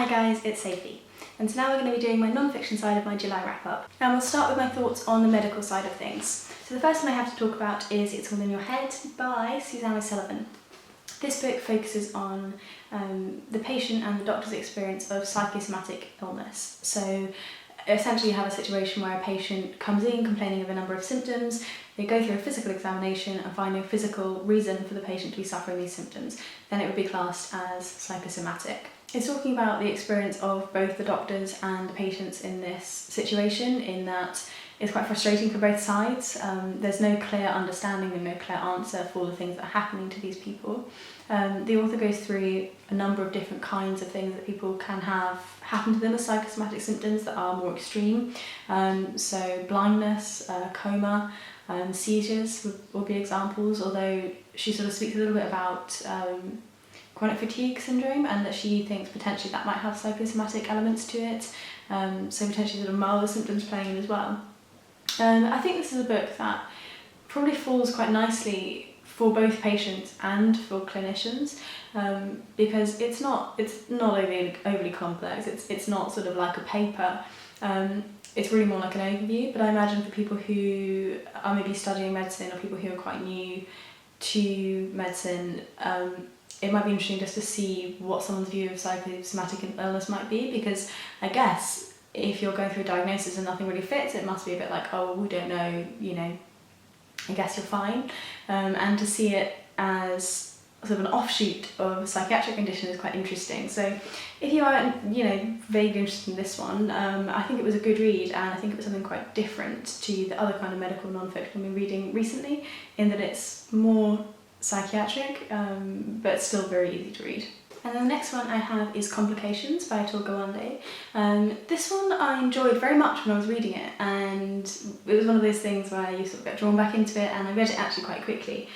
Hi guys, it's Sophie, and so now we're going to be doing my non-fiction side of my July wrap-up. Now we'll start with my thoughts on the medical side of things. So the first one I have to talk about is It's All in Your Head by Suzanne. This book focuses on the patient and the doctor's experience of psychosomatic illness. So essentially you have a situation where a patient comes in complaining of a number of symptoms, they go through a physical examination and find no physical reason for the patient to be suffering these symptoms. Then it would be classed as psychosomatic. It's talking about the experience of both the doctors and the patients in this situation, in that it's quite frustrating for both sides. There's no clear understanding and no clear answer for the things that are happening to these people. The author goes through a number of different kinds of things that people can have happen to them as psychosomatic symptoms that are more extreme. So blindness, coma, seizures would be examples, although she sort of speaks a little bit about chronic fatigue syndrome, and that she thinks potentially that might have psychosomatic elements to it, so potentially sort of milder symptoms playing in as well. I think this is a book that probably falls quite nicely for both patients and for clinicians, because it's not overly complex. It's not sort of like a paper. It's really more like an overview, but I imagine for people who are maybe studying medicine or people who are quite new to medicine, it might be interesting just to see what someone's view of psychosomatic illness might be, because I guess if you're going through a diagnosis and nothing really fits, it must be a bit like, oh, well, we don't know, I guess you're fine. And to see it as sort of an offshoot of a psychiatric condition is quite interesting. So if you are, vaguely interested in this one, I think it was a good read, and I think it was something quite different to the other kind of medical non-fiction I've been reading recently, in that it's more psychiatric, but still very easy to read. And then the next one I have is Complications by Atul Gawande. This one I enjoyed very much when I was reading it, and it was one of those things where you sort of get drawn back into it, and I read it actually quite quickly.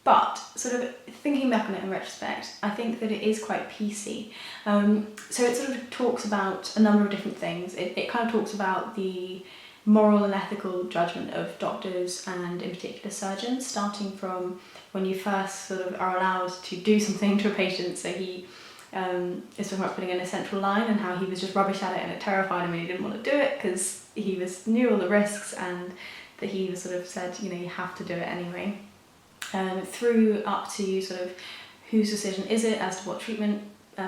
But sort of thinking back on it in retrospect, I think that it is quite PC. So it sort of talks about a number of different things. It kind of talks about the moral and ethical judgment of doctors and in particular surgeons, starting from when you first sort of are allowed to do something to a patient. So he is talking about putting in a central line and how he was just rubbish at it, and it terrified him and he didn't want to do it because he knew all the risks, and that he was sort of said, you have to do it anyway. Through up to sort of whose decision is it as to what treatment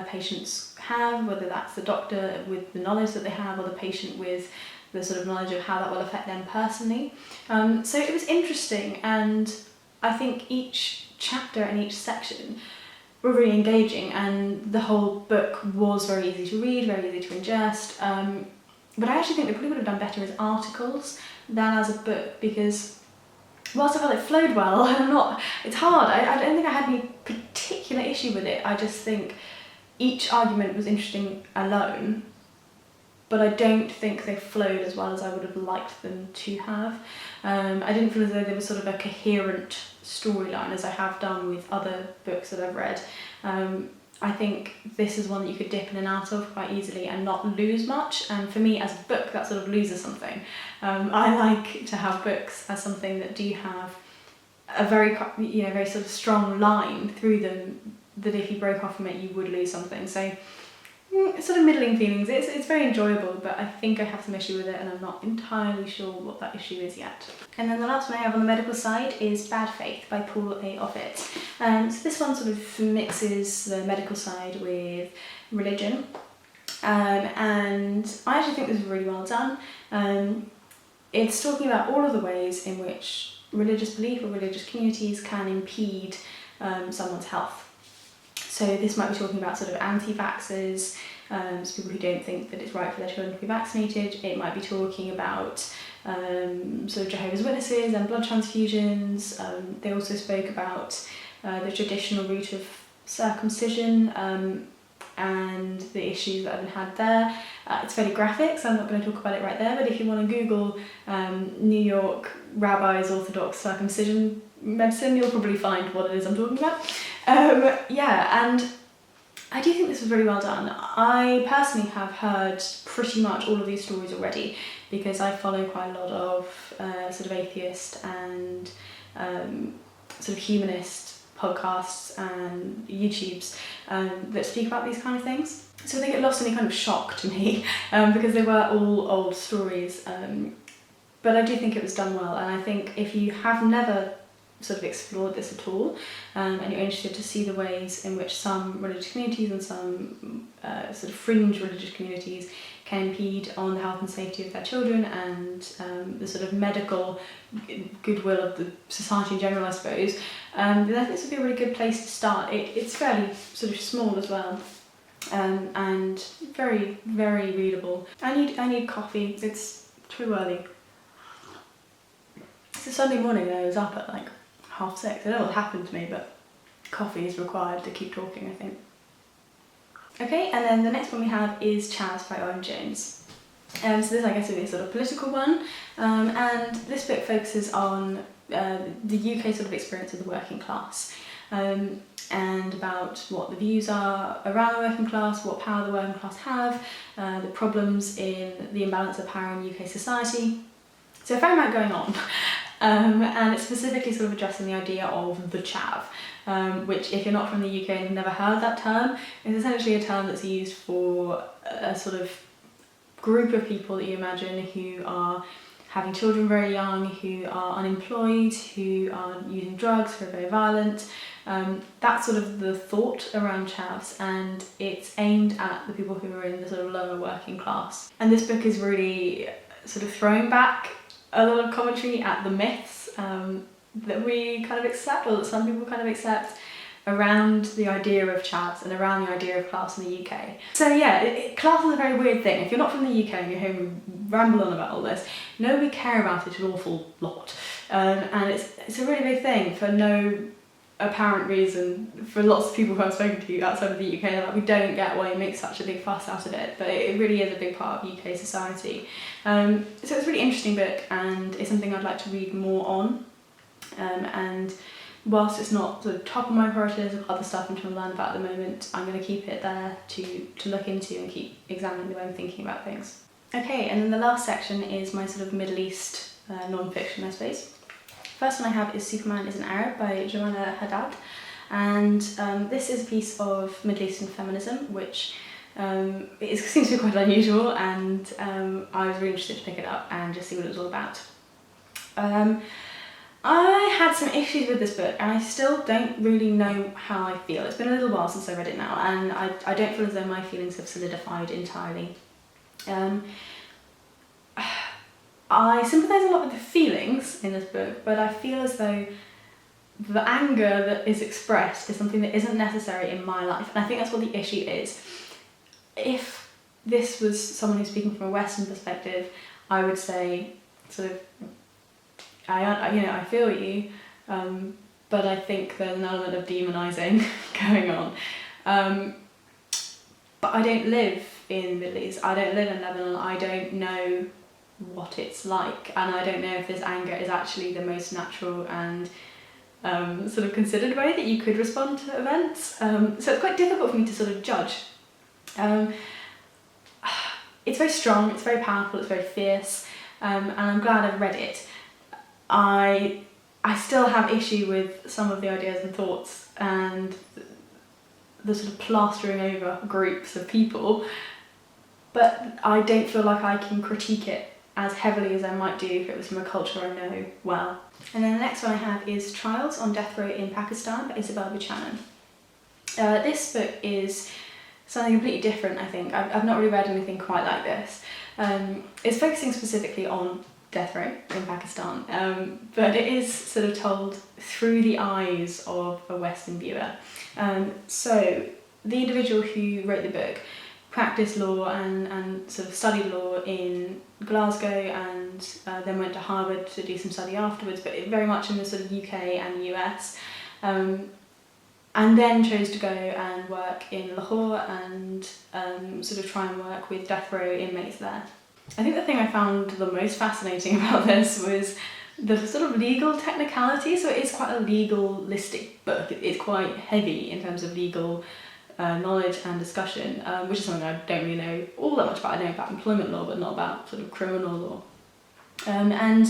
patients have, whether that's the doctor with the knowledge that they have or the patient with the sort of knowledge of how that will affect them personally. So it was interesting, and I think each chapter and each section were really engaging, and the whole book was very easy to read, very easy to ingest. But I actually think they probably would have done better as articles than as a book, because whilst I felt it flowed well, it's hard. I don't think I had any particular issue with it. I just think each argument was interesting alone, but I don't think they flowed as well as I would have liked them to have. I didn't feel as though there was sort of a coherent storyline as I have done with other books that I've read. I think this is one that you could dip in and out of quite easily and not lose much, and for me as a book that sort of loses something. I like to have books as something that do have a very sort of strong line through them, that if you broke off from it you would lose something. So sort of middling feelings. It's very enjoyable, but I think I have some issue with it, and I'm not entirely sure what that issue is yet. And then the last one I have on the medical side is Bad Faith by Paul A. Offit. So this one sort of mixes the medical side with religion, and I actually think this is really well done. It's talking about all of the ways in which religious belief or religious communities can impede someone's health. So this might be talking about sort of anti-vaxxers, so people who don't think that it's right for their children to be vaccinated. It might be talking about sort of Jehovah's Witnesses and blood transfusions. They also spoke about the traditional route of circumcision and the issues that have been had there. It's fairly graphic, so I'm not going to talk about it right there, but if you want to Google New York rabbis orthodox circumcision medicine, you'll probably find what it is I'm talking about. And I do think this was really well done. I personally have heard pretty much all of these stories already, because I follow quite a lot of sort of atheist and sort of humanist podcasts and YouTubes that speak about these kind of things. So they get lost in a kind of shock to me because they were all old stories. But I do think it was done well, and I think if you have never sort of explored this at all, and you're interested to see the ways in which some religious communities and some sort of fringe religious communities can impede on the health and safety of their children and the sort of medical goodwill of the society in general, I suppose, then I think this would be a really good place to start. It's fairly sort of small as well, and very, very readable. I need coffee. It's too early. It's a Sunday morning and I was up at like 6:30. I don't know what happened to me, but coffee is required to keep talking, I think. Okay, and then the next one we have is Chavs by Owen. So this, I guess, would be a sort of political one, and this book focuses on the UK sort of experience of the working class, and about what the views are around the working class, what power the working class have, the problems in the imbalance of power in UK society. So a fair amount going on. And it's specifically sort of addressing the idea of the chav, which, if you're not from the UK and you've never heard that term, is essentially a term that's used for a sort of group of people that you imagine who are having children very young, who are unemployed, who are using drugs, who are very violent. That's sort of the thought around chavs, and it's aimed at the people who are in the sort of lower working class. And this book is really sort of throwing back a lot of commentary at the myths that we kind of accept, or that some people kind of accept, around the idea of chavs and around the idea of class in the UK. So yeah, class is a very weird thing. If you're not from the UK and you're here and we ramble on about all this, nobody care about it an awful lot. And it's a really big thing for no apparent reason. For lots of people who I've spoken to outside of the UK, they're like, we don't get why you make such a big fuss out of it, but it really is a big part of UK society. So it's a really interesting book, and it's something I'd like to read more on. And whilst it's not sort of top of my priority list of other stuff I'm trying to learn about at the moment, I'm going to keep it there to look into and keep examining the way I'm thinking about things. Okay, and then the last section is my sort of Middle East non-fiction, I suppose. First one I have is Superman is an Arab by Joumana Haddad, and this is a piece of Middle Eastern feminism, which seems to be quite unusual, and I was really interested to pick it up and just see what it was all about. I had some issues with this book, and I still don't really know how I feel. It's been a little while since I read it now, and I don't feel as though my feelings have solidified entirely. I sympathise a lot with the feelings in this book, but I feel as though the anger that is expressed is something that isn't necessary in my life, and I think that's what the issue is. If this was someone who's speaking from a Western perspective, I would say sort of, I feel you, but I think there's an element of demonising going on. But I don't live in the Middle East, I don't live in Lebanon, I don't know what it's like, and I don't know if this anger is actually the most natural and sort of considered way that you could respond to events. So it's quite difficult for me to sort of judge. It's very strong, it's very powerful, it's very fierce, and I'm glad I've read it. I still have issue with some of the ideas and thoughts and the sort of plastering over groups of people, but I don't feel like I can critique it as heavily as I might do if it was from a culture I know well. And then the next one I have is Trials on Death Row in Pakistan by Isabel Buchanan. This book is something completely different, I think. I've not really read anything quite like this. It's focusing specifically on death row in Pakistan, but it is sort of told through the eyes of a Western viewer. So the individual who wrote the book practiced law and sort of studied law in Glasgow, and then went to Harvard to do some study afterwards, but very much in the sort of UK and US, and then chose to go and work in Lahore and sort of try and work with death row inmates there. I think the thing I found the most fascinating about this was the sort of legal technicality. So it is quite a legalistic book. It's quite heavy in terms of legal knowledge and discussion, which is something I don't really know all that much about. I know about employment law, but not about sort of criminal law. And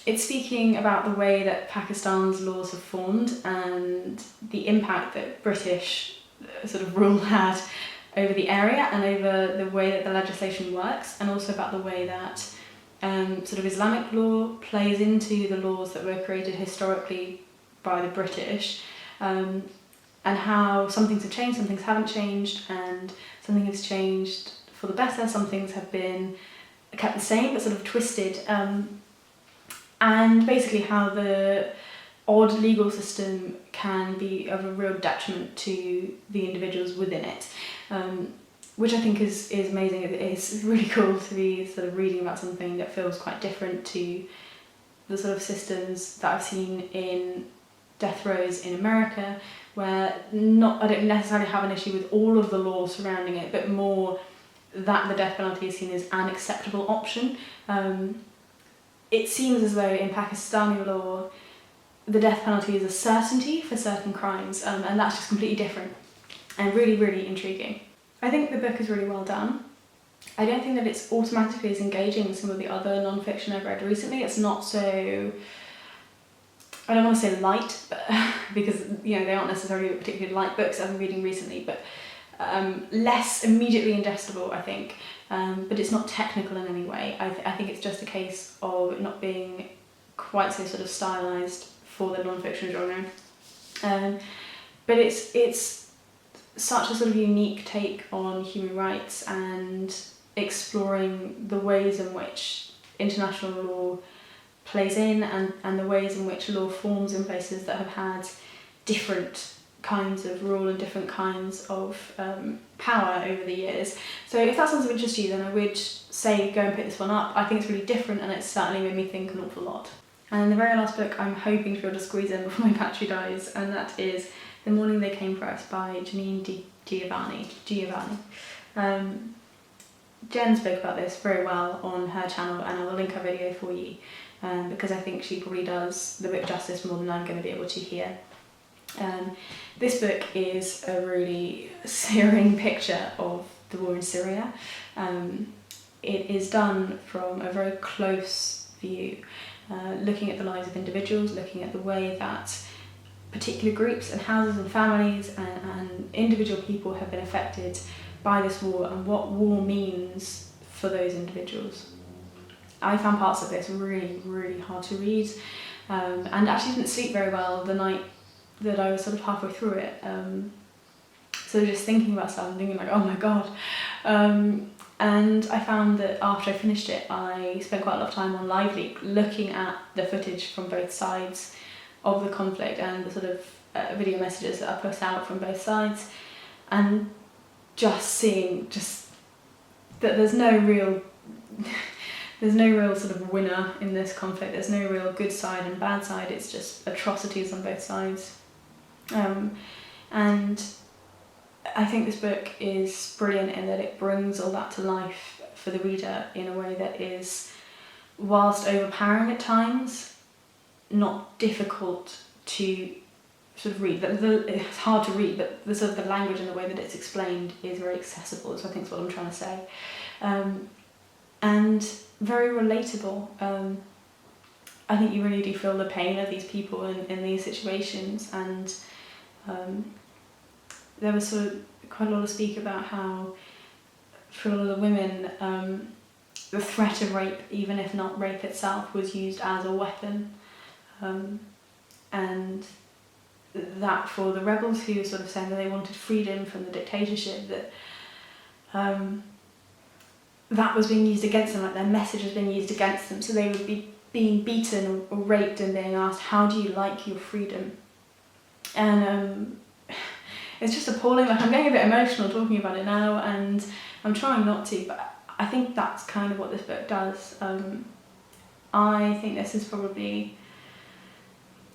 It's speaking about the way that Pakistan's laws have formed and the impact that British sort of rule had over the area and over the way that the legislation works, and also about the way that sort of Islamic law plays into the laws that were created historically by the British, and how some things have changed, some things haven't changed, and something has changed for the better, some things have been kept the same but sort of twisted, and basically how the odd legal system can be of a real detriment to the individuals within it, which I think is amazing. It's really cool to be sort of reading about something that feels quite different to the sort of systems that I've seen in death rows in America, where I don't necessarily have an issue with all of the law surrounding it, but more that the death penalty is seen as an acceptable option. It seems as though in Pakistani law, the death penalty is a certainty for certain crimes, and that's just completely different and really, really intriguing. I think the book is really well done. I don't think that it's automatically as engaging as some of the other non-fiction I've read recently. It's not so, I don't want to say light, but because they aren't necessarily particularly light books I've been reading recently, but less immediately ingestible, I think. But it's not technical in any way. I think it's just a case of it not being quite so sort of stylised for the non-fiction genre. But it's such a sort of unique take on human rights and exploring the ways in which international law plays in, and the ways in which law forms in places that have had different kinds of rule and different kinds of power over the years. So if that sounds of interest to you, then I would say go and pick this one up. I think it's really different, and it's certainly made me think an awful lot. And the very last book I'm hoping to be able to squeeze in before my battery dies, and that is The Morning They Came For Us by Janine Giovanni. Jen spoke about this very well on her channel, and I will link her video for you, because I think she probably does the book justice more than I'm going to be able to here. This book is a really searing picture of the war in Syria. It is done from a very close view, looking at the lives of individuals, looking at the way that particular groups and houses and families and individual people have been affected by this war, and what war means for those individuals. I found parts of this really, really hard to read, and actually didn't sleep very well the night that I was sort of halfway through it. So just thinking about stuff and thinking like, oh my god. And I found that after I finished it, I spent quite a lot of time on Liveleak looking at the footage from both sides of the conflict and the sort of video messages that are put out from both sides, and just seeing that there's no real sort of winner in this conflict. There's no real good side and bad side. It's just atrocities on both sides. And I think this book is brilliant in that it brings all that to life for the reader in a way that is, whilst overpowering at times, not difficult to sort of read. It's hard to read, but the sort of the language and the way that it's explained is very accessible, so I think that's what I'm trying to say. And very relatable. I think you really do feel the pain of these people in these situations, and there was sort of quite a lot of speak about how for a lot of the women the threat of rape, even if not rape itself, was used as a weapon, and that for the rebels who were sort of saying that they wanted freedom from the dictatorship, that that was being used against them, like their message was being used against them, so they would be being beaten or raped and being asked, how do you like your freedom? And it's just appalling. Like, I'm getting a bit emotional talking about it now, and I'm trying not to, but I think that's kind of what this book does. I think this is probably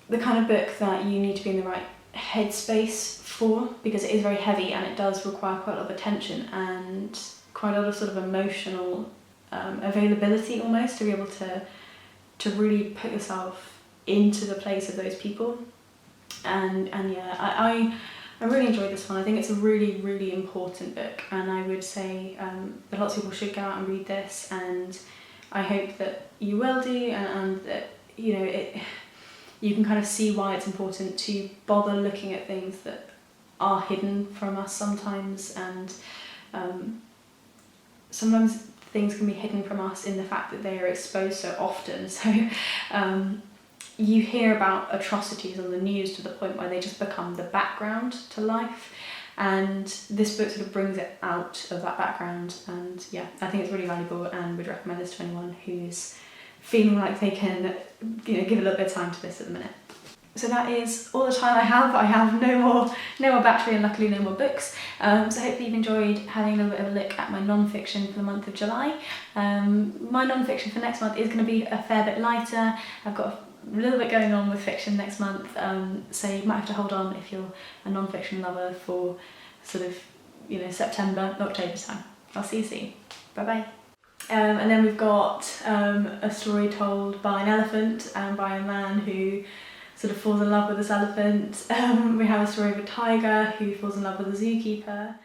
the kind of book that you need to be in the right headspace for, because it is very heavy and it does require quite a lot of attention and quite a lot of sort of emotional availability almost, to be able to really put yourself into the place of those people. And yeah, I really enjoyed this one. I think it's a really, really important book, and I would say that lots of people should go out and read this, and I hope that you will do, and that you can kind of see why it's important to bother looking at things that are hidden from us sometimes, and sometimes things can be hidden from us in the fact that they are exposed so often. So you hear about atrocities on the news to the point where they just become the background to life, and this book sort of brings it out of that background. And yeah, I think it's really valuable and would recommend this to anyone who's feeling like they can give a little bit of time to this at the minute. So that is all the time I have. I have no more battery, and luckily no more books. So hopefully you've enjoyed having a little bit of a look at my non-fiction for the month of July. My non-fiction for next month is going to be a fair bit lighter. I've got a little bit going on with fiction next month, so you might have to hold on if you're a non-fiction lover for sort of September, October time. I'll see you soon. Bye bye. And then we've got a story told by an elephant and by a man who sort of falls in love with this elephant. We have a story of a tiger who falls in love with a zookeeper.